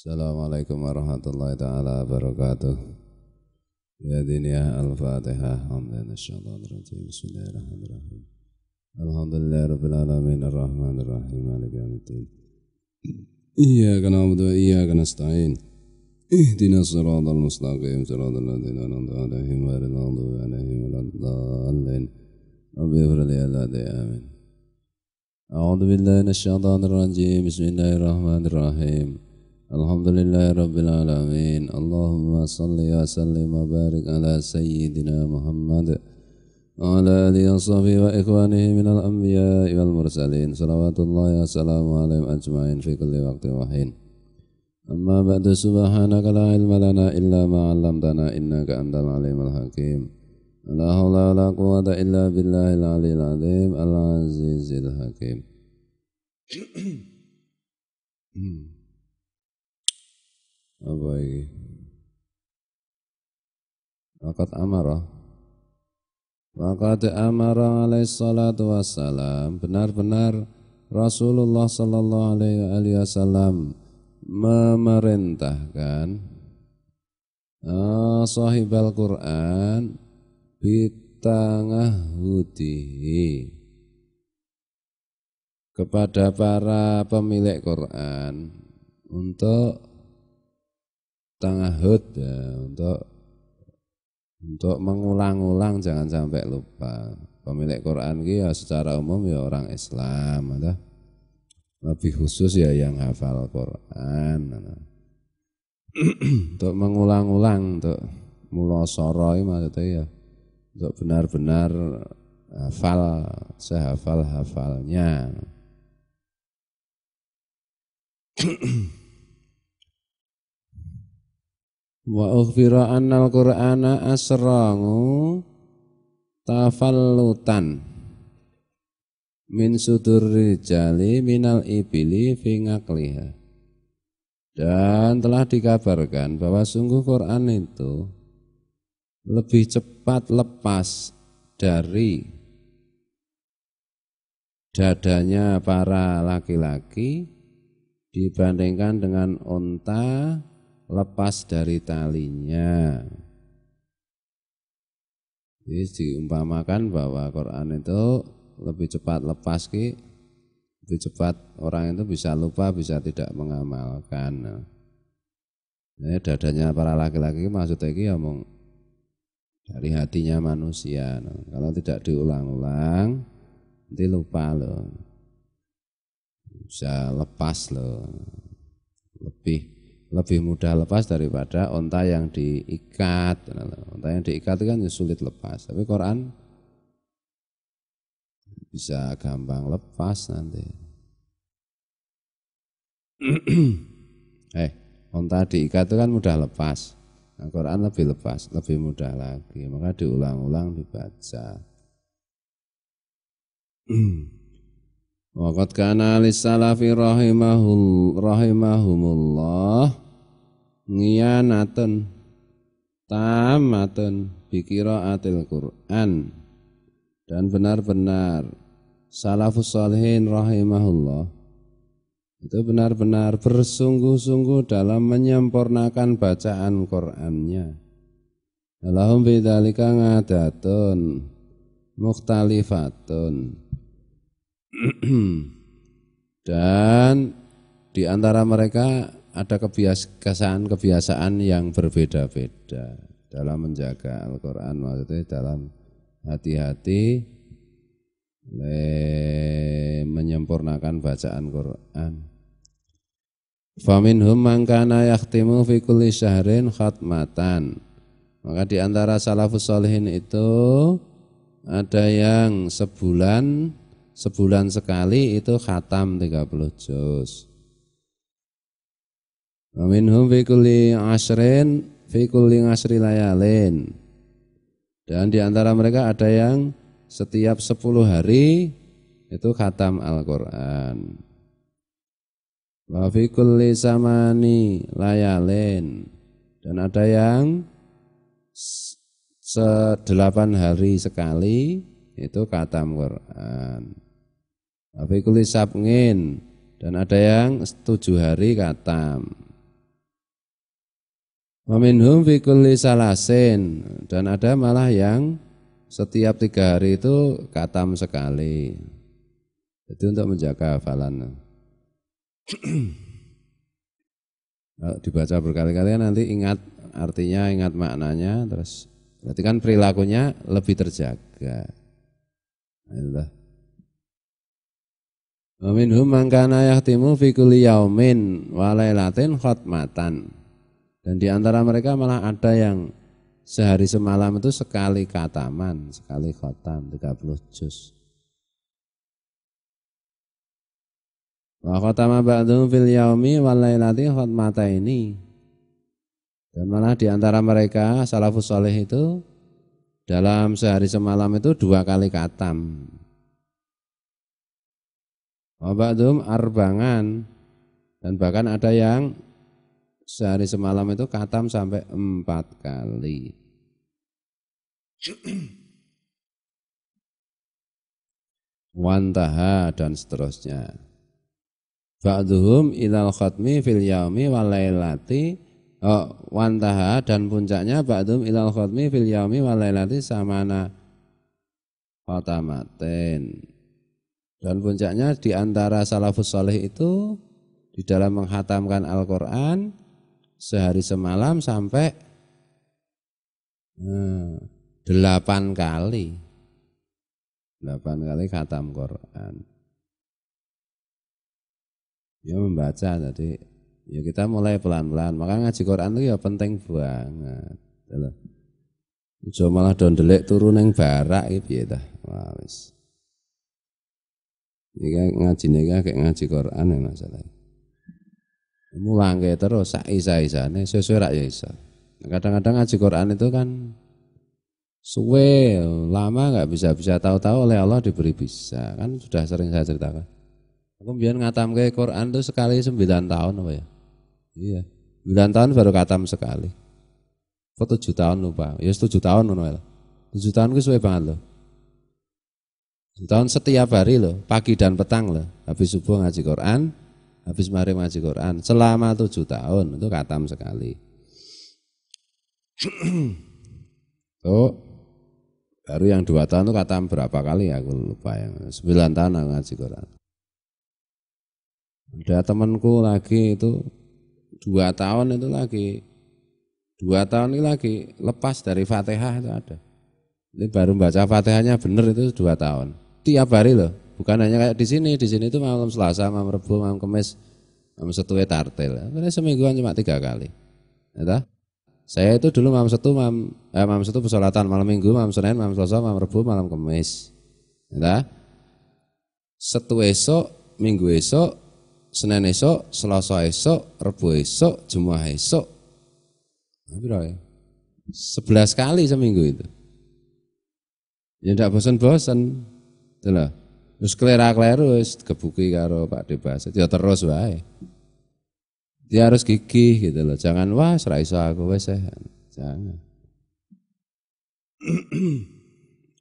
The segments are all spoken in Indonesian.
Assalamualaikum warahmatullahi taala wabarakatuh. Ya diniyah al-Fatihah. Alhamdulillahirrahmanirrahim. Bismillahirrahmanirrahim. Alhamdulillahi rabbil alamin arrahmanirrahim maliki yaumiddin. Iyyaka na'budu wa iyyaka nasta'in. Ihdinas siratal mustaqim siratal ladzina an'amta 'alaihim ghairil maghdubi 'alaihim waladdallin. Rabbi ighfir li walidayya amin. A'udzu billahi minasy syaithanir rajim. Bismillahirrahmanirrahim. Alhamdulillahi rabbil alamin. Allahumma salli wa sallim wa barik ala sayyidina Muhammad wa ala alihi wa sahbihi wa ikhwanihi minal anbiya'i wal mursalin. Salawatullahi wa salamu alaihim ajma'in fi kulli waqtin wa hin. Amma ba'du, subhanaka la ilma lana illa ma 'allamtana innaka antal alimul hakim. La haula wa la quwwata illa billahil aliyyil azim al-azizil hakim. Apa ini? Waqad amara alaihi salatu wassalam, benar-benar Rasulullah sallallahu alaihi wasallam memerintahkan sahibal Quran bitangahudihi, kepada para pemilik Quran untuk tangahud, ya, untuk mengulang-ulang, jangan sampai lupa. Pemilik Quran ini ya secara umum ya orang Islam, ada lebih khusus ya yang hafal Quran. Untuk mengulang-ulang, untuk mulosoro maksudnya ya, untuk benar-benar hafal sehafal-hafalnya. Wa ukhbira annal Qur'ana asrangu tafallutan min sudur rijali minal ibili fi ngaqliha. Dan telah dikabarkan bahwa sungguh Quran itu lebih cepat lepas dari dadanya para laki-laki dibandingkan dengan unta lepas dari talinya. Jadi diumpamakan bahwa Quran itu lebih cepat lepas, lebih cepat orang itu bisa lupa, bisa tidak mengamalkan. Nah, dadanya para laki-laki maksudnya ini ngomong dari hatinya manusia. Kalau tidak diulang-ulang, nanti lupa loh. Bisa lepas loh. Lebih mudah lepas daripada onta yang diikat. Onta yang diikat itu kan sulit lepas. Tapi Quran bisa gampang lepas nanti. Onta diikat itu kan mudah lepas. Nah, Quran lebih lepas, lebih mudah lagi. Maka diulang-ulang dibaca. Waqad kana lis-salafi rahimahumullah ngiyanatun tamatun biqiraatil Qur'an, dan benar-benar salafus shalihin rahimahullah itu benar-benar bersungguh-sungguh dalam menyempurnakan bacaan Qur'annya. Lahum bidzalika ngadatun mukhtalifatun. Dan di antara mereka ada kebiasaan yang berbeda-beda dalam menjaga Al-Quran, maksudnya dalam hati-hati menyempurnakan bacaan Quran. Faminhum man kana yakhtimu fi kulli syahrin khatmatan. Maka di antara salafus shalihin itu ada yang sebulan sekali itu khatam 30 juz. Wa minhum fi kulli ashri layalin. Dan di antara mereka ada yang setiap 10 hari itu khatam Al-Qur'an. Wa fi kulli samani layalin. Dan ada yang 8 hari sekali itu khatam Quran. Wa fi kulli sab'in, dan ada yang 7 hari khatam. Wa minhum fi kulli salasin, dan ada malah yang setiap 3 hari itu khatam sekali. Itu untuk menjaga hafalan. Kalau dibaca berkali-kali nanti ingat artinya, ingat maknanya, terus berarti kan perilakunya lebih terjaga. Itulah. Wa minhum man kana yahtimu fi kulli yaumin wa lailatin khatmatan. Dan di antara mereka malah ada yang sehari semalam itu sekali khataman, sekali khatam 30 juz. Wa khatama ba'dhum fil yaumi wal lailati khatmataini. Dan malah di antara mereka salafus saleh itu dalam sehari semalam itu 2 kali khatam. Wa ba'dhum arbangan, dan bahkan ada yang sehari semalam itu khatam sampai 4 kali. Wantaha dan seterusnya. Ba'duhum ilal khatmi fil yaumi wal lailati, wantaha dan puncaknya ba'duhum ilal khatmi fil yaumi wal lailati samana khatamaten. Dan puncaknya di antara salafus saleh itu di dalam menghatamkan Al-Qur'an sehari semalam sampai 8 kali. 8 kali khatam Quran. Ya membaca, jadi ya kita mulai pelan-pelan. Maka ngaji Quran itu ya penting banget. Aja malah dondelek turu ning barak iki piye ta? Wah wis. Iki ngajine kayak ngaji Quran ya masalah. Mulangke terus sak isa-isane sesuai rak ya iso. Kadang-kadang ngaji Quran itu kan suwe, lama enggak bisa tahu-tahu oleh Allah diberi bisa. Kan sudah sering saya ceritakan. Aku biar ngatamke Quran itu sekali 9 tahun apa ya? Iya. 9 tahun baru khatam sekali. Kok 7 tahun lupa. Ya 7 tahun ngono ya. 7 tahun ku suwe banget loh. 7 tahun setiap hari loh, pagi dan petang loh. Habis subuh ngaji Quran, habis maghrib ngaji Quran. Selama 7 tahun itu khatam sekali. Tuh, baru yang 2 tahun itu khatam berapa kali ya aku lupa ya. 9 tahun aku ngaji Quran. Ada temanku lagi itu 2 tahun itu lagi 2 tahun ini lagi lepas dari Fatihah itu ada. Ini baru baca Fatihahnya benar itu 2 tahun. Tiap hari loh, bukan hanya kayak di sini itu malam Selasa, malam Rebo, malam Kamis, malam Setu tartil. Ini semingguan cuma 3 kali. Ya, saya itu dulu malam Setu pesolatan, malam Minggu, malam Senin, malam Selasa, malam Rebo, malam Kamis. Ya, Setu esok, Minggu esok, Senin esok, Selasa esok, Rebo esok, Jumat esok. Berapa ya? 11 kali seminggu itu. Ya tidak bosan-bosan. Itulah. Terus kelera-kleru wis kebuki karo Pak Debas. Ya terus wae. Dia harus gigih gitu loh. Jangan wah ora iso aku wis jangan.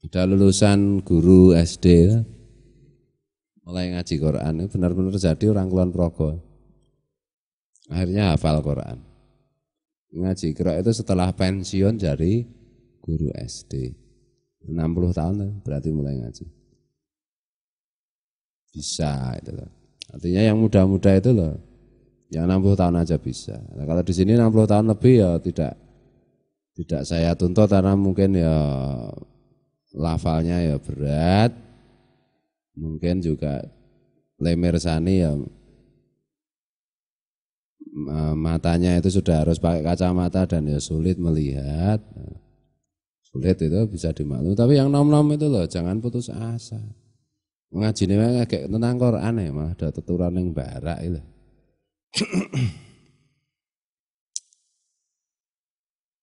Ada lulusan guru SD mulai ngaji Quran, benar-benar jadi orang Kulon Progo. Akhirnya hafal Quran. Ngaji Qiraat itu setelah pensiun dari guru SD. 60 tahun berarti mulai ngaji. Bisa itu loh. Artinya yang muda-muda itu loh, yang 60 tahun aja bisa. Nah, kalau di sini 60 tahun lebih ya tidak saya tuntut karena mungkin ya lafalnya ya berat. Mungkin juga Lemir Sani ya matanya itu sudah harus pakai kacamata dan ya sulit melihat. Sulit itu bisa dimaklumi. Tapi yang nom-nom itu loh jangan putus asa. Ngaji ini kayak tentang Quran ya, malah ada tuturan yang barak itu.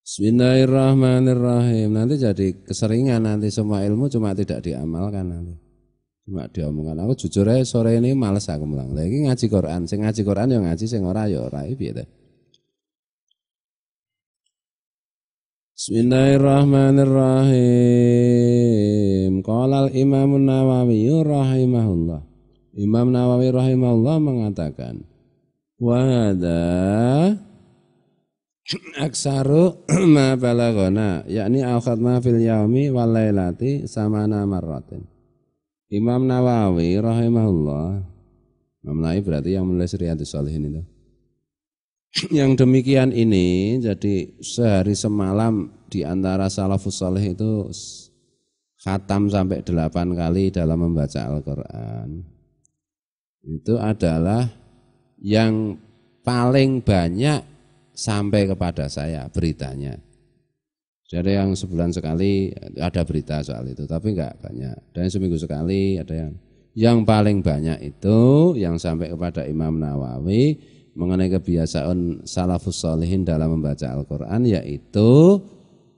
Bismillahirrahmanirrahim. Nanti jadi keseringan nanti semua ilmu cuma tidak diamalkan nanti. Cuma diomongkan. Aku jujur aja sore ini males aku mulang. Lagi ngaji Quran, sing ngaji Quran ya ngaji, sing ora ya ora piye ta. Bismillahirrahmanirrahim. Qala al-Imam Nawawi rahimahullah. Imam Nawawi rahimahullah mengatakan, wa hadza aksaru ma balagona yakni al-khatma fil yaumi wal lailati samana marratin. Imam Nawawi rahimahullah, Imam Nawawi berarti yang menulis Riyadhus Shalihin itu. Yang demikian ini jadi sehari semalam di antara salafus saleh itu khatam sampai 8 kali dalam membaca Al-Qur'an. Itu adalah yang paling banyak sampai kepada saya beritanya. Jadi yang sebulan sekali ada berita soal itu, tapi enggak banyak. Dan seminggu sekali ada yang paling banyak itu yang sampai kepada Imam Nawawi mengenai kebiasaan salafus sholihin dalam membaca Al-Qur'an, yaitu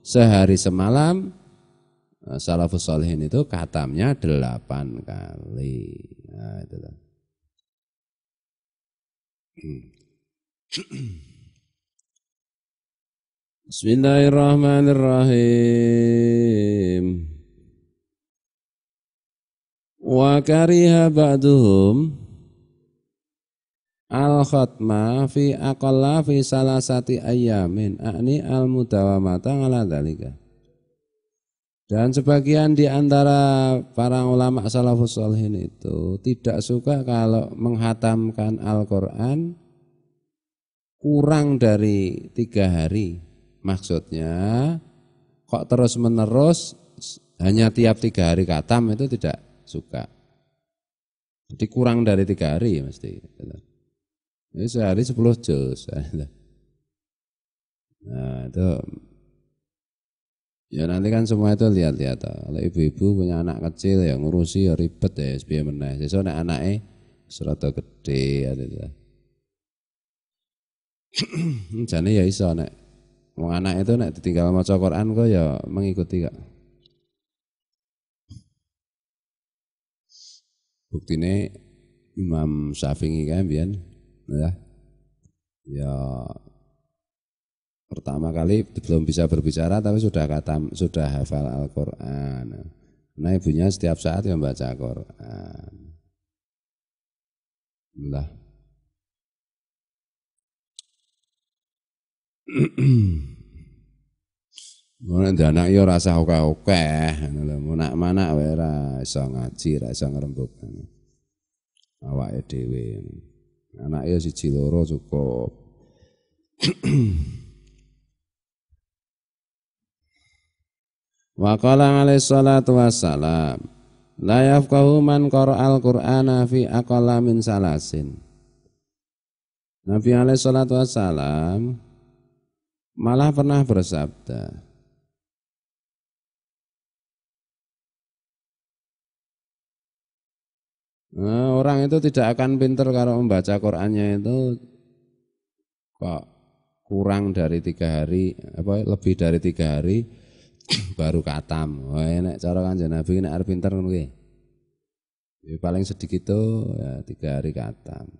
sehari semalam salafus sholihin itu khatamnya 8 kali. Nah, itulah. Bismillahirrahmanirrahim. Wa kariha ba'duhum al-khatma fi aqalla fi salasati ayyamin a'ni al-mudawamata ala dzalika. Dan sebagian di antara para ulama salafus sholihin itu tidak suka kalau menghatamkan Al-Qur'an kurang dari 3 hari. Maksudnya kok terus menerus hanya tiap 3 hari khatam itu tidak suka. Jadi kurang dari 3 hari mesti. Ini sehari 10 juz. Nah itu ya nanti kan semua itu lihat-lihat. Kalau ibu-ibu punya anak kecil ya ngurusi ya ribet ya SBM meneh. Sesuk nek anake serata gede ya. Jane ya iso nek wong anak itu nek ditinggal maca Quran kok ya mengikuti kok. Buktine Imam Syafi'i kan biyen ya pertama kali belum bisa berbicara tapi sudah hafal Al-Qur'an. Nah ibunya setiap saat membaca Al-Qur'an. Alhamdulillah. Mun anak yo rasa akeh-akeh, menak-manak wae ra iso ngaji, ra iso ngrembug. Awake dhewe. Anak yo siji loro cukup. Wa qala alaihi salatu wassalam, la yafqahu man qara'al Qur'ana fi aqalla min salasin. Nabi alaihi salatu wassalam malah pernah bersabda, orang itu tidak akan pinter kalau membaca Qur'annya itu kok kurang dari 3 hari, lebih dari 3 hari baru khatam. Wah, nek cara Kanjeng Nabi nek arep pinter ngono kuwi. Paling sedikit itu ya 3 hari khatam.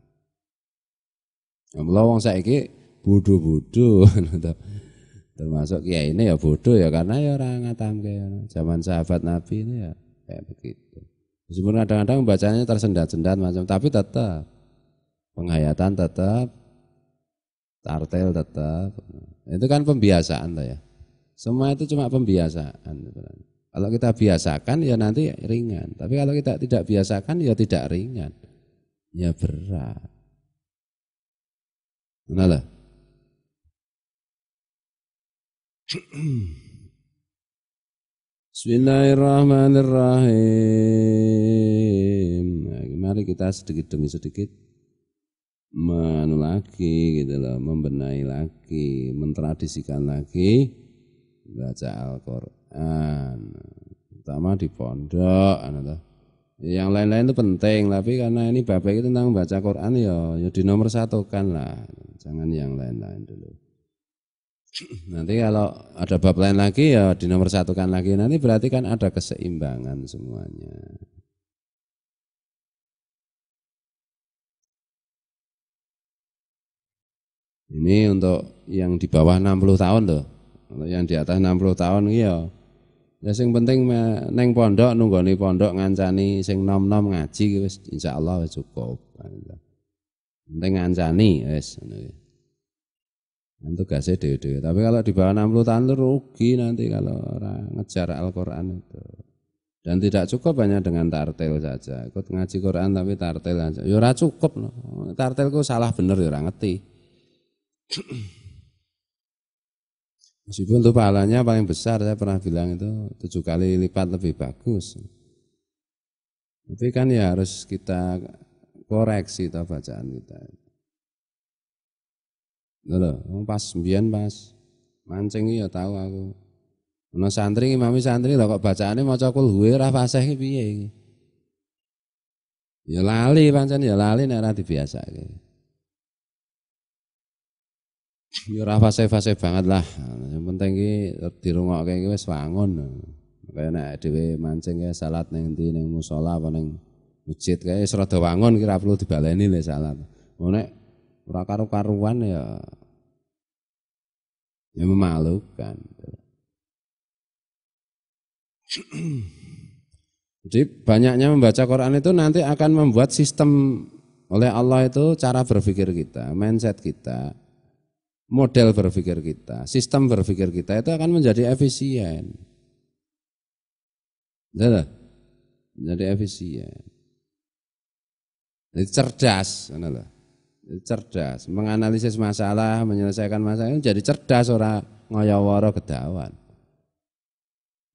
Ya mula wong saiki bodoh-bodoh termasuk kiai ini ya bodoh ya karena ya orang ngatamke zaman sahabat Nabi ini ya kayak begitu. Meskipun kadang-kadang bacanya tersendat-sendat macam, tapi tetap penghayatan tetap, tartil tetap. Itu kan pembiasaan ya. Semua itu cuma pembiasaan. Kalau kita biasakan ya nanti ringan, tapi kalau kita tidak biasakan ya tidak ringan, ya berat. Benar. Bismillahirrahmanirrahim. Nah, mari kita sedikit demi sedikit lagi gitu loh, membenahi lagi, mentradisikan lagi baca Al-Qur'an. Pertama di pondok, yang lain-lain itu penting, tapi karena ini bapak itu tentang baca Quran ya di nomor 1kan lah, jangan yang lain-lain dulu. Nanti kalau ada bab lain lagi ya di nomor 1kan lagi, nanti berarti kan ada keseimbangan semuanya. Ini untuk yang di bawah 60 tahun loh. Untuk yang di atas 60 tahun iya. Ya sing penting neng pondok nunggoni pondok ngancani sing nom-nom ngaji wis insyaallah wis cukup. Penting ngancani wis ngono. Tugasnya dhewe-dhewe. Tapi kalau di bawah 60 tahun itu rugi nanti kalau orang ngejar Al-Quran itu. Dan tidak cukup hanya dengan tartil saja. Ikut ngaji Quran tapi tartil aja. Ya ora cukup no. Tartilku salah bener ya ora ngerti. Meskipun itu pahalanya paling besar, saya pernah bilang itu 7 kali lipat lebih bagus. Tapi kan ya harus kita koreksi itu bacaan kita. Loh, pas sembian pas mancing ya tahu aku. Ana santri imami santri lho kok bacaane maca kul huwe ora fasih ki piye iki. Ya lali pancen ya lali nek ora dibiasake. Ya ora fasih-fasih banget lah. Yang penting ki dirungokke iki wis wangun. Kaya nek dhewe mancing ya salat ning ndi ning musala apa ning masjid kae wis rada wangun ki ora perlu dibaleni le salat. Nek ora karu-karuan ya memalukan. Jadi banyaknya membaca Quran itu nanti akan membuat sistem oleh Allah itu cara berpikir kita, mindset kita, model berpikir kita, sistem berpikir kita itu akan menjadi efisien. Menjadi efisien. Jadi cerdas, cerdas, menganalisis masalah, menyelesaikan masalah itu jadi cerdas ora ngoyo-woro gedawan.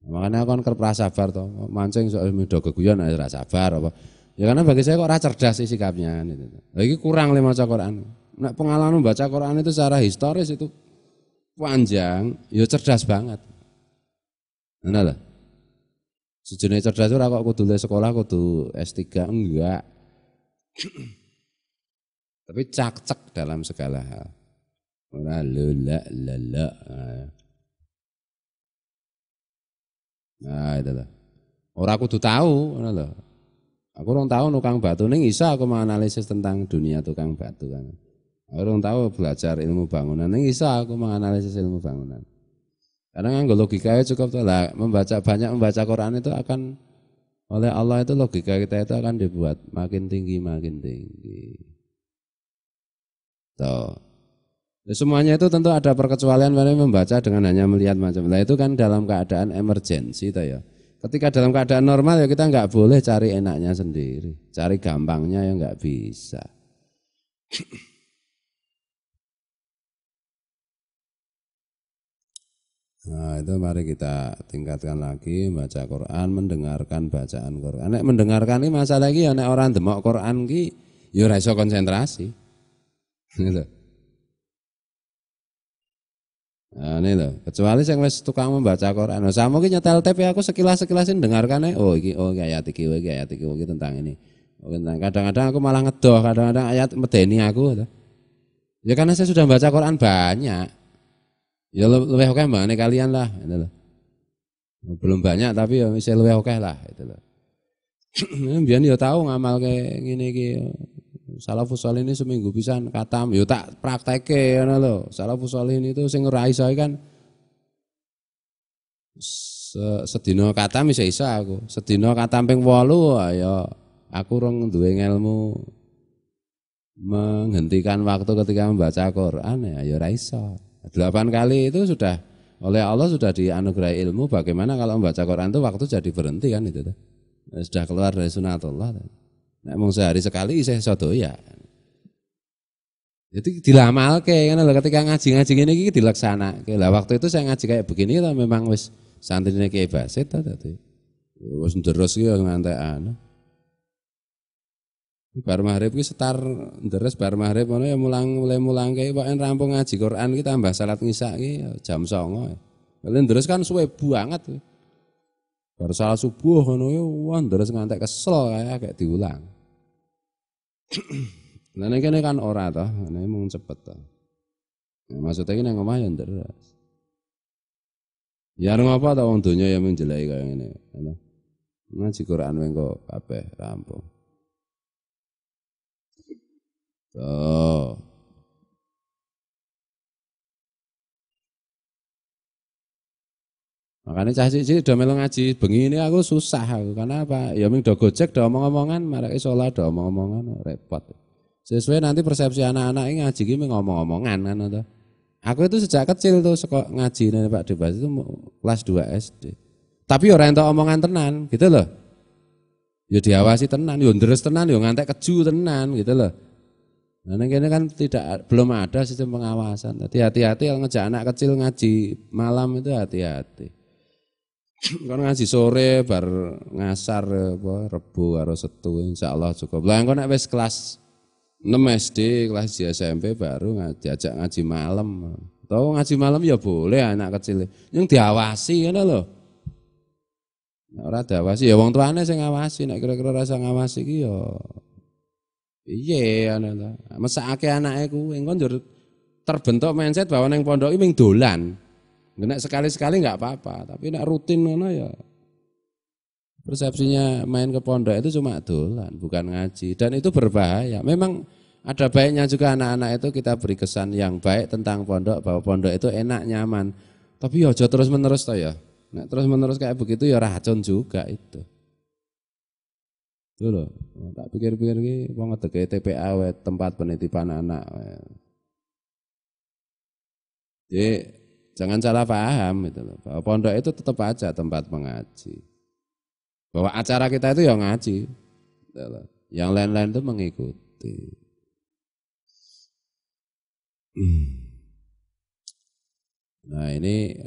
Makanya aku kan kerep ra sabar to, mancing soal medo geguyon ora sabar apa. Ya karena bagi saya kok ora cerdas sih sikapnya kan itu. Lah iki kurang le maca Quran. Nek pengalaman membaca Quran itu secara historis itu panjang, ya cerdas banget. Ngono lho. Sejene cerdas ora kok kudu le sekolah kudu S3 enggak. Tapi cak-cak dalam segala hal. Ora lelak. Nah, itu lah. Ora kudu tahu, ngono lho. Aku orang tahu tukang batu ning iso aku menganalisis tentang dunia tukang batu kan. Aku orang tahu belajar ilmu bangunan ning iso aku menganalisis ilmu bangunan. Karena nganggo logika cukup tuh lah. Banyak membaca Quran itu akan oleh Allah itu logika kita itu akan dibuat makin tinggi. Tuh. Semuanya itu tentu ada perkecualian pada membaca dengan hanya melihat macam. Nah itu kan dalam keadaan emergensi toh ya. Ketika dalam keadaan normal ya kita nggak boleh cari enaknya sendiri, cari gampangnya ya nggak bisa. Nah itu mari kita tingkatkan lagi baca Quran, mendengarkan bacaan Quran. Nek mendengarkan ini masalah lagi ya nek orang demok Quran ki ya ora iso konsentrasi. Gitu. Nah, ini loh, kecuali yang wis tukang membaca Quran. Nah, sama ki nyetel tape aku sekilas-sekilasin dengarkan oh iki ayat iki tentang ini. Oh, kadang-kadang aku malah ngedoh, kadang-kadang ayat medeni aku. Ya karena saya sudah baca Quran banyak. Ya lebih oke mbak kalian lah, itu loh. Belum banyak tapi ya bisa lebih oke lah, itu loh. Biar dia tahu ngamal kayak gini Salafus Sholihin ini seminggu pisan katam, yo tak prakteke ngono lho. Salafus Sholihin itu sing ora iso kan sedina katam iso aku. Sedina katam ping 8 ya aku rong duwe ilmu menghentikan waktu ketika membaca Quran ya ora iso. 8 kali itu sudah oleh Allah sudah dianugerahi ilmu bagaimana kalau membaca Quran itu waktu jadi berhenti kan itu tuh. Sudah keluar dari sunatullah. Nek mung sehari sekali isih iso doyan. Jadi dilamalke kan lho ketika ngaji-ngaji ngene iki dilaksanake. Lah waktu itu saya ngaji kayak begini to memang wis santrine Kiai Basit to dadi. Wis nderes ki ngantekan. Bar maghrib ki setar nderes bar maghrib ngono ya mulai mulangke pokoke rampung ngaji Quran ki tambah salat ngisak ki jam 09.00. Lha nderes kan suwe banget. Bar salat subuh ngono ya wah nderes ngantek kesel kayak diulang. Nah ini kan ora toh, ini mung cepet toh. Nah, maksudnya ini ngomong ya nderes. Ya ngapa toh wong donya ya menjelai kaya ngene. Ngaji Quran weng kok kabeh rampung. Tuh. Makanya cah cilik do melu ngaji bengi ini aku susah aku karena apa? Ya ming do gojek do omong-omongan, marake salat do omong-omongan repot. Sesuai nanti persepsi anak-anak ini ngaji ki ngomong-omongan kan to. Aku itu sejak kecil tuh ngaji nih Pak Debas itu kelas 2 SD. Tapi orang yang omongan tenan gitu loh. Ya diawasi tenan, ya ndres tenan, ya ngantek keju tenan gitu loh. Nah ini kan belum ada sistem pengawasan. Jadi hati-hati kalau ngejak anak kecil ngaji malam itu hati-hati. Kalau ngaji sore bar ngasar apa Rebo karo Setu insyaallah cukup. Lah engko nek wis kelas 6 SD, kelas SMP baru diajak ngaji malam. Tahu ngaji malam ya boleh anak kecil. Yang diawasi ngono lho. Ora diawasi ya wong tuane sing ngawasi, nek kira-kira rasa ngawasi iki ya piye ana ta. Mesake anake kuwi engko njur terbentuk mindset bahwa ning pondok iki ming dolan. Nek sekali-sekali enggak apa-apa, tapi nek rutin ngono ya persepsinya main ke pondok itu cuma dolan, bukan ngaji. Dan itu berbahaya. Memang ada baiknya juga anak-anak itu kita beri kesan yang baik tentang pondok, bahwa pondok itu enak, nyaman. Tapi ya aja terus-menerus toh ya. Nek terus-menerus kayak begitu ya racun juga itu. Itu loh, tak pikir-pikir iki wong ngedeke TPA we, tempat penitipan anak. Jadi jangan salah paham itu loh. Bahwa pondok itu tetap aja tempat mengaji. Bahwa acara kita itu ya ngaji. Yang lain-lain itu mengikuti. Nah ini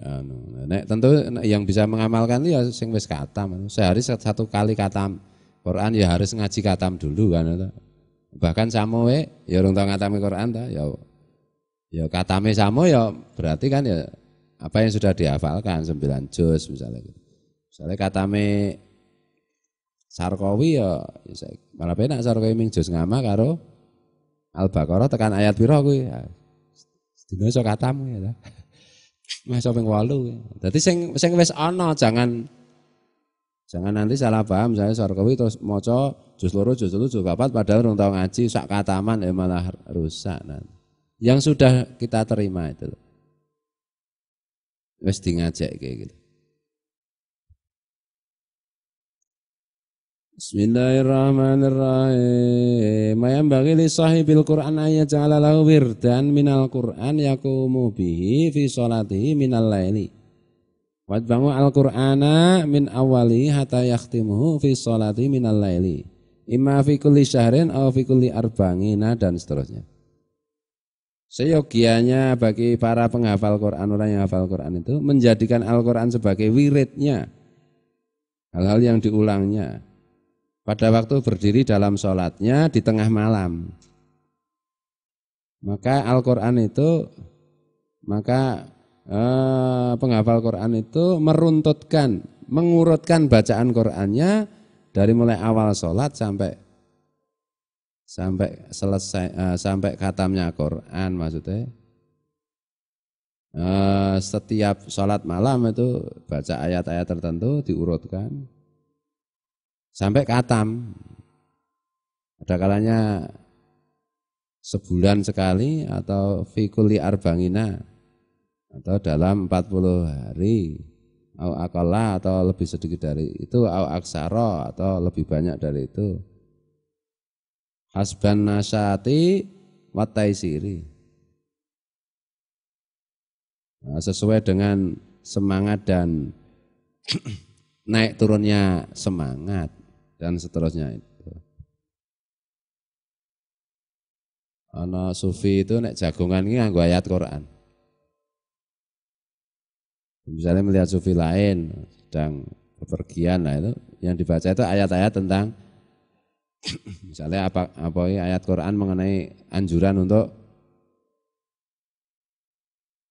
tentu yang bisa mengamalkan itu ya sing wis katam. Sehari 1 kali katam Quran ya harus ngaji katam dulu kan. Bahkan samo ya urung tau ngatami Quran ta ya katame samo ya berarti kan ya apa yang sudah dihafalkan 9 juz misalnya gitu. Misalnya katame Sarkawi ya malah penak Sarkawi ming juz ngama karo Al-Baqarah tekan ayat pira kuwi. Dina iso katam ya ta. Masa ping 8. Dadi sing wis ana jangan nanti salah paham saya Sarkawi terus maca juz 2, juz 3, juz 4 padahal urung tau ngaji sak kataman malah rusak nanti. Yang sudah kita terima itu loh. Wis di ngajak kayak gitu. Bismillahirrahmanirrahim. Mayam bagi li sahibil Qur'an ayat ja'ala lahu wirdan minal Qur'an yakumu bihi fi sholatihi minal laili. Wadbangu al-Qur'ana min awali hatta yakhtimuhu fi sholatihi minal laili. Imma fi kulli syahrin aw fi kulli arba'ina dan seterusnya. Seyogianya bagi para penghafal Quran, orang yang hafal Quran itu menjadikan Al-Quran sebagai wiridnya. Hal-hal yang diulangnya. Pada waktu berdiri dalam sholatnya di tengah malam. Maka Al-Quran itu, penghafal Quran itu mengurutkan bacaan Qurannya dari mulai awal sholat sampai selesai, sampai khatamnya Quran maksudnya. Setiap sholat malam itu baca ayat-ayat tertentu diurutkan. Sampai khatam. Ada kalanya sebulan sekali atau fi kulli arba'ina atau dalam 40 hari au aqalla atau lebih sedikit dari itu au aksara atau lebih banyak dari itu. Hasban nasyati wa taisiri. Nah, sesuai dengan semangat dan naik turunnya semangat dan seterusnya itu. Ana sufi itu nek jagongan iki nganggo ayat Quran. Misalnya melihat sufi lain sedang bepergian, nah itu yang dibaca itu ayat-ayat tentang misalnya apa ayat Quran mengenai anjuran untuk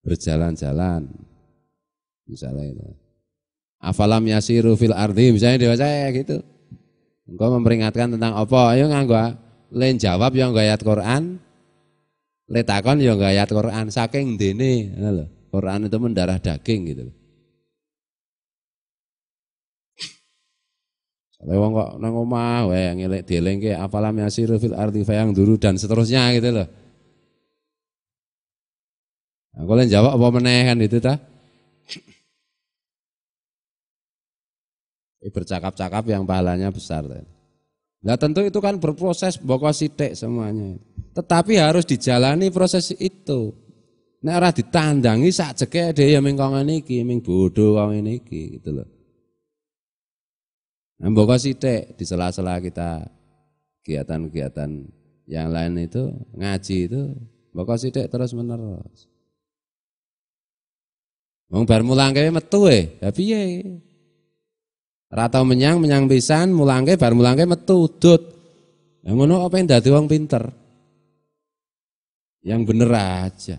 berjalan-jalan. Misalnya itu. Afalam yasiru fil ardi misalnya dibaca gitu. Engkau memperingatkan tentang apa? Ayo nganggo len jawab yang nganggo ayat Quran. Le takon yang nganggo ayat Quran saking dene ngono lho. Quran itu mendarah daging gitu. Soale wong kok nang omah wae ngelek dielingke afalam yasiru fil ardi fayang duru dan seterusnya gitu loh. Aku len jawab apa meneh kan itu ta? Bercakap-cakap yang pahalanya besar. Nah tentu itu kan berproses boko sidik semuanya. Tetapi harus dijalani proses itu. Nek ora ditandangi sak jeke dhewe ya ming kok ngene iki, ming bodho kok ngene iki gitu loh. Nah, mbok sithik di sela-sela kita kegiatan-kegiatan yang lain itu ngaji itu mbok sithik terus menerus. Wong bar mulangke metu ya piye? Ora tau menyang pisan, mulangke bar mulangke metu udut. Lah ngono apa yang dadi wong pinter? Yang bener aja.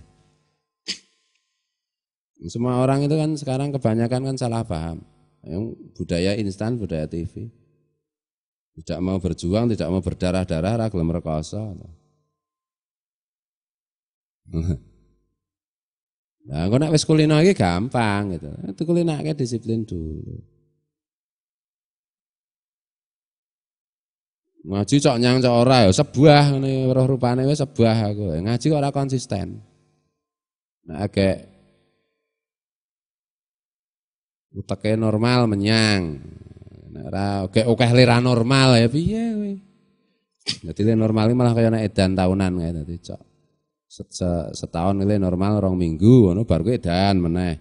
Semua orang itu kan sekarang kebanyakan kan salah paham. Yang budaya instan, budaya TV. Tidak mau berjuang, tidak mau berdarah-darah, ra gelem rekoso. Nah, kok nek wis kulino iki gampang gitu. Itu kulinake disiplin dulu. Ngaji cok nyang cok ora ya sebuah ngene weruh rupane wis sebuah aku. Ngaji kok ora konsisten. Nah, agak uteke normal menyang. Nek ora akeh lira normal ya piye kowe. Dadi le normal malah kaya nek edan tahunan kae dadi cok. Setahun le normal 2 minggu ngono bar kowe edan meneh.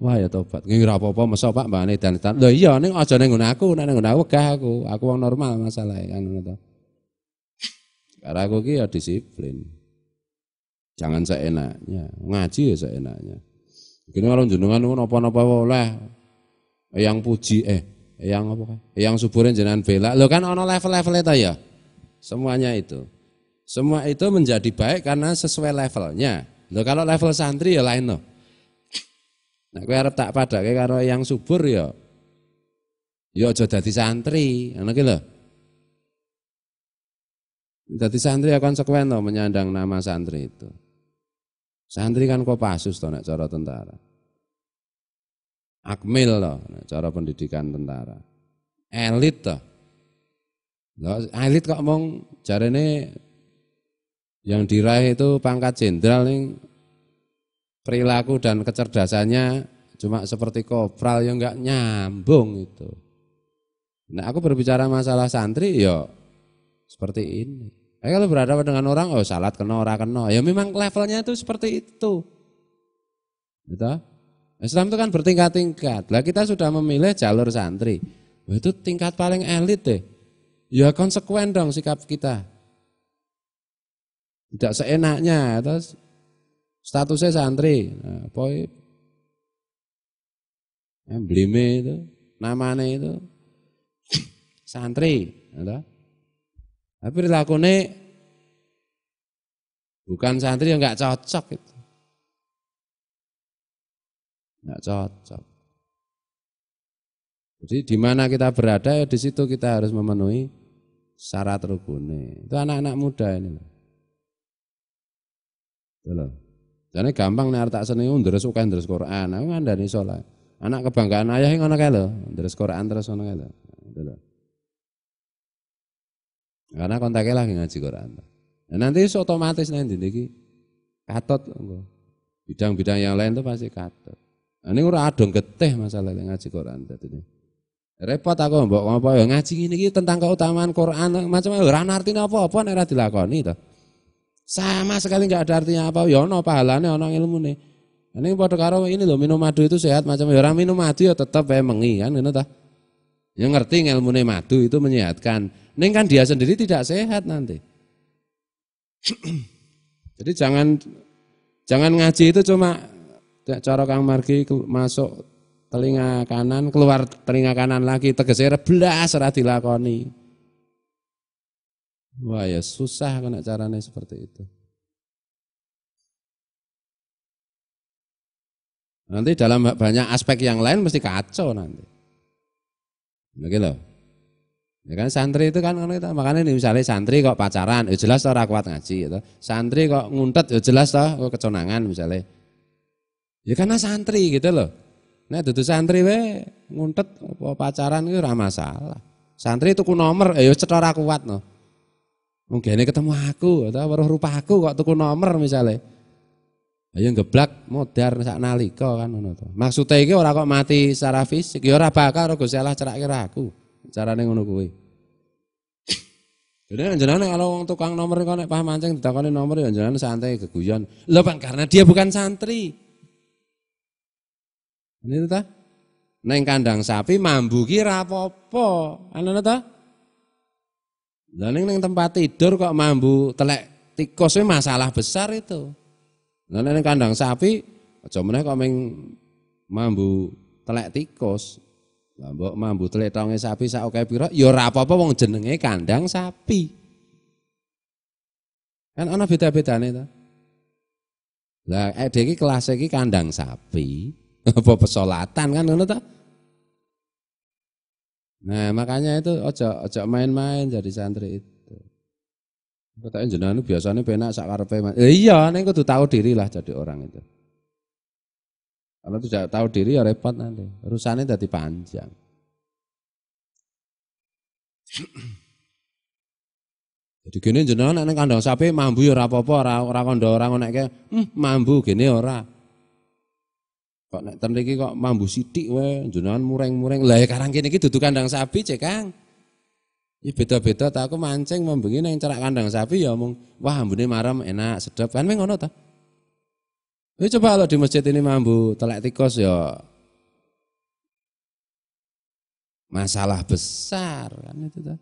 Wah ya tobat. Nggih ora apa-apa meso Pak mbane edan. Lho iya ning aja ning aku, nek ning aku wegah aku. Aku wong normal masalahe kan ngono to. Karena aku ki ya disiplin. Jangan seenaknya. Ngaji ya seenaknya. Kene karo jenengan napa-napa oleh yang puji yang apa kan? Yang suburin jenengan bela. Lho kan ana level-level itu ya. Semuanya itu. Semua itu menjadi baik karena sesuai levelnya. Lho kalau level santri ya lain loh. Nah kowe arep tak padake karo yang subur ya. Ya aja dadi santri, ngono ki lho. Dadi santri ya konsekuen loh menyandang nama santri itu. Santri kan Kopassus to nek cara tentara. Akmil loh nek cara pendidikan tentara. Elit to. Lho elit kok mong jarene yang diraih itu pangkat jenderal ning perilaku dan kecerdasannya cuma seperti kopral yang enggak nyambung itu. Nah aku berbicara masalah santri ya seperti ini. Kalau berhadapan dengan orang, oh salat kena, ora kena. Ya memang levelnya itu seperti itu. Gitu? Islam itu kan bertingkat-tingkat. Lah kita sudah memilih jalur santri. Itu tingkat paling elit deh. Ya konsekuen dong sikap kita. Tidak seenaknya. Terus statusnya santri. Nah, pokoknya emblemnya itu, namanya itu santri. Gitu? Tapi perilakunya bukan santri yang enggak cocok itu. Enggak cocok. Jadi di mana kita berada ya di situ kita harus memenuhi syarat rukune. Itu anak-anak muda ini loh. Itu loh. Jadi gampang nek arep tak seneng ndres ukeh ndres Quran. Aku ngandani salat. Anak kebanggaan ayah ngono kae lho, ndres Quran terus ngono kae lho. Itu loh. Karena kontaknya lagi ngaji Quran. Nah, nanti otomatis nanti iki katut. Bidang-bidang yang lain itu pasti katut. Nah, ini ora adong getih masalah ngaji Quran tadi. Repot aku mbok ngapa ya ngaji ngene iki tentang keutamaan Quran macam ora artine apa-apa nek ora dilakoni to. Sama sekali enggak ada artinya apa ya ono pahalane ono ilmune. Ini padha karo ini lho minum madu itu sehat macam ya ora minum madu ya tetep wae mengi kan ngono ta. Ya ngerti ilmune madu itu menyehatkan. Ning kan dia sendiri tidak sehat nanti. Jadi jangan ngaji itu cuma cara Kang Margi masuk telinga kanan, keluar telinga kanan lagi, tegese blas ora dilakoni. Wah ya susah kena caranya seperti itu. Nanti dalam banyak aspek yang lain mesti kacau nanti. Begitu. Ya kan santri itu kan makanya misalnya santri kok pacaran, ya jelas ora kuat ngaji gitu. Santri kok nguntet, ya jelas toh keconangan misalnya. Ya karena santri gitu loh. Nah dudu santri we nguntet apa pacaran itu ora masalah. Santri tuku nomor, ya cetha ora kuat no. Mungkin ketemu aku atau weruh rupaku kok tuku nomor misalnya. Ayo geblak modar sak nalika kan ngono to. Maksude iki ora kok mati secara fisik, ya ora bakal Gusti Allah cerake aku. Carane ngono kuwi. Jadi jenengan kalau wong tukang nomor kok nek pah mancing ditakoni nomor ya jenengan santai geguyon. Lho Pak, karena dia bukan santri. Ini ta? Neng kandang sapi mambu ki ra apa-apa. Ana ta? Lah ning tempat tidur kok mambu telek tikus masalah besar itu. Lah ning kandang sapi aja meneh kok ming mambu telek tikus. Lah mbok mambu telek tonge sapi sak akeh pira ya ora apa-apa wong jenenge kandang sapi. Kan ana beda-bedane ta. Lah iki kelas iki kandang sapi, apa pesolatan kan ngono ta? Nah, makanya itu ojo main-main jadi santri itu. Katanya jenengan biasanya penak sak karepe. Iya, ning kudu tahu diri lah jadi orang itu. Kalau tidak tahu diri ya repot nanti. Urusannya jadi panjang. Jadi gini jenengan nek kandang sapi mambu ya ora apa-apa, ora kandha ora ngonekke, mambu gini ora. Kok nek ten iki kok mambu sithik wae jenengan mureng-mureng. Lah ya karang kene iki dudu kandang sapi, Cek Kang. Iki beda-beda ta aku mancing membengi nang cerak kandang sapi ya omong, wah ambune marem enak, sedap kan ngono ta. Coba kalau di masjid ini mambu telek tikus ya masalah besar kan itu tuh.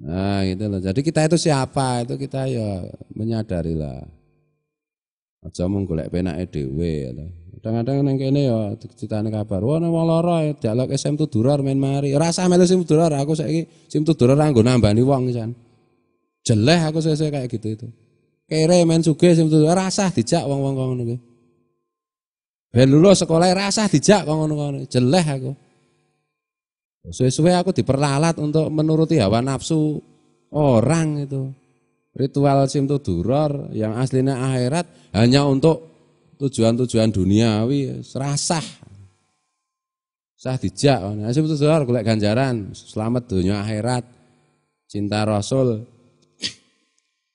Nah gitu loh. Jadi kita itu siapa? Itu kita ya menyadari lah. Aja mung golek penake dhewe ya. Kadang-kadang nang kene ya dicitane kabar. Wah nang lara dialog SM Tudurar main mari. Ora usah melu SIM Tudurar, aku saiki SIM Tudurar nggo nambani wong jan. Jeleh aku sesuk kayak gitu itu. Kere men sugih SIM Tudurar rasah dijak wong-wong ngono kuwi. Ben lulus sekolah rasah dijak kok ngono-ngono. Jeleh aku. Suwe-suwe aku diperlalat untuk menuruti hawa nafsu orang itu. Ritual SIM Tudurar yang aslinya akhirat hanya untuk tujuan-tujuan duniawi, serasah. Sah dijak, SIM Tudurar golek ganjaran, selamat dunia akhirat, cinta Rasul,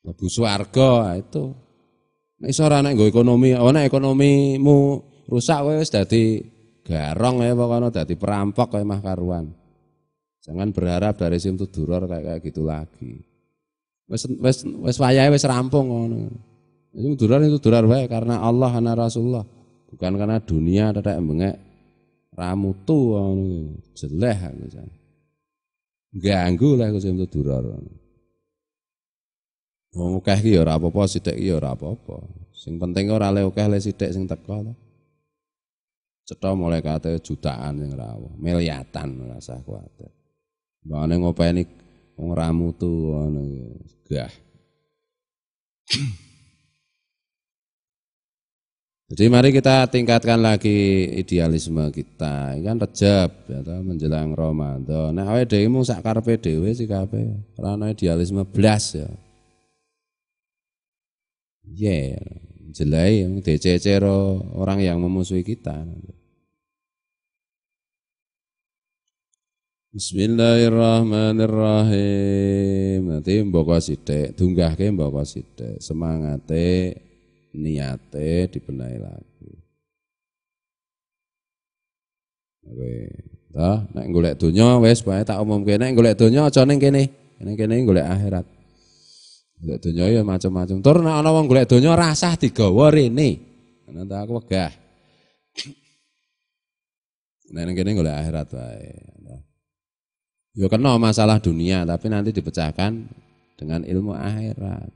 mlebu swarga itu. Nek iso ora nek nggo ekonomi, nek ekonomimu rusak kowe wis dadi garong ya pokoknya dadi perampok kayak mah karuan. Jangan berharap dari SIM Tudurar kayak gitu lagi. Wes wayahe wis rampung ngono. SIM Tudurar itu Tudurar wae karena Allah ana Rasulullah, bukan karena dunia tetek bengek ramutu ngono. Jeleh aku jan. Ganggu lah SIM Tudurar. Wong akeh iki ya ora apa-apa, sithik iki ya ora apa-apa. Sing penting ora le akeh le sithik sing teko to. Cetha mulai kate jutaan sing rawuh, miliatan ora usah kuwatir. Mbane ngopeni wong ramutu ngono gah. Jadi mari kita tingkatkan lagi idealisme kita. Ini kan Rejab ya menjelang Ramadan. Nek awake dhewe mung sak karepe dhewe sikape, ora ana idealisme blas ya. Jelai yang DCC orang yang memusuhi kita. Bismillahirrahmanirrahim. Nanti mboko sithik, dunggahke mboko sithik. Semangate, niate dibenahi lagi. Oke, toh nek golek donya wis bae tak umumke nek golek donya aja ning kene. Ning kene golek akhirat. Golek donya ya macam-macam. Tur nek ana wong golek donya rasah digawa rene. Nanti aku wegah. Nek ning kene golek akhirat wae. Ya kena masalah dunia tapi nanti dipecahkan dengan ilmu akhirat.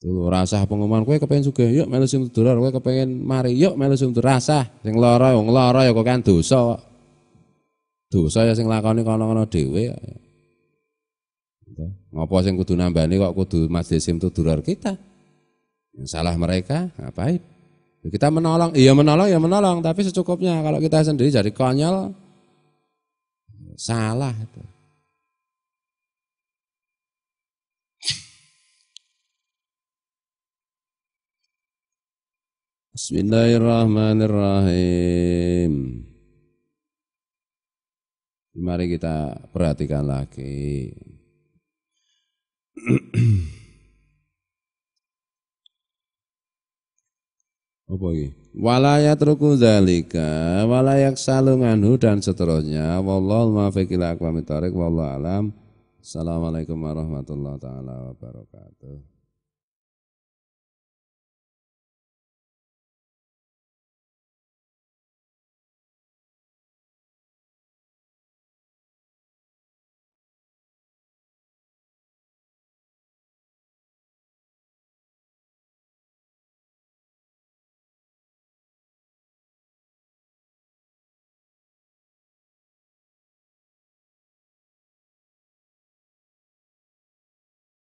Tuh rasah pengumuman kowe kepengin sugih, yuk melu SIM Tudurar, kowe kepengin mari, yuk melu SIM Tudurar rasah. Sing lara wong lara ya kok kan dosa. Dosa ya sing lakoni kono-kono dhewe. Ngopo sing kudu nambani kok kudu majelis SIM Tudurar kita? Yang salah mereka ngapain? Kita menolong, iya menolong ya menolong, tapi secukupnya. Kalau kita sendiri jadi konyol salah itu. Bismillahirrahmanirrahim. Mari kita perhatikan lagi. Apa ini? Walayat ruku dzalika, walayak salunganhu dan seterusnya. Wallahu muwaffiq ila aqwamit thoriq wallahu alam. Assalamualaikum warahmatullahi taala wabarakatuh.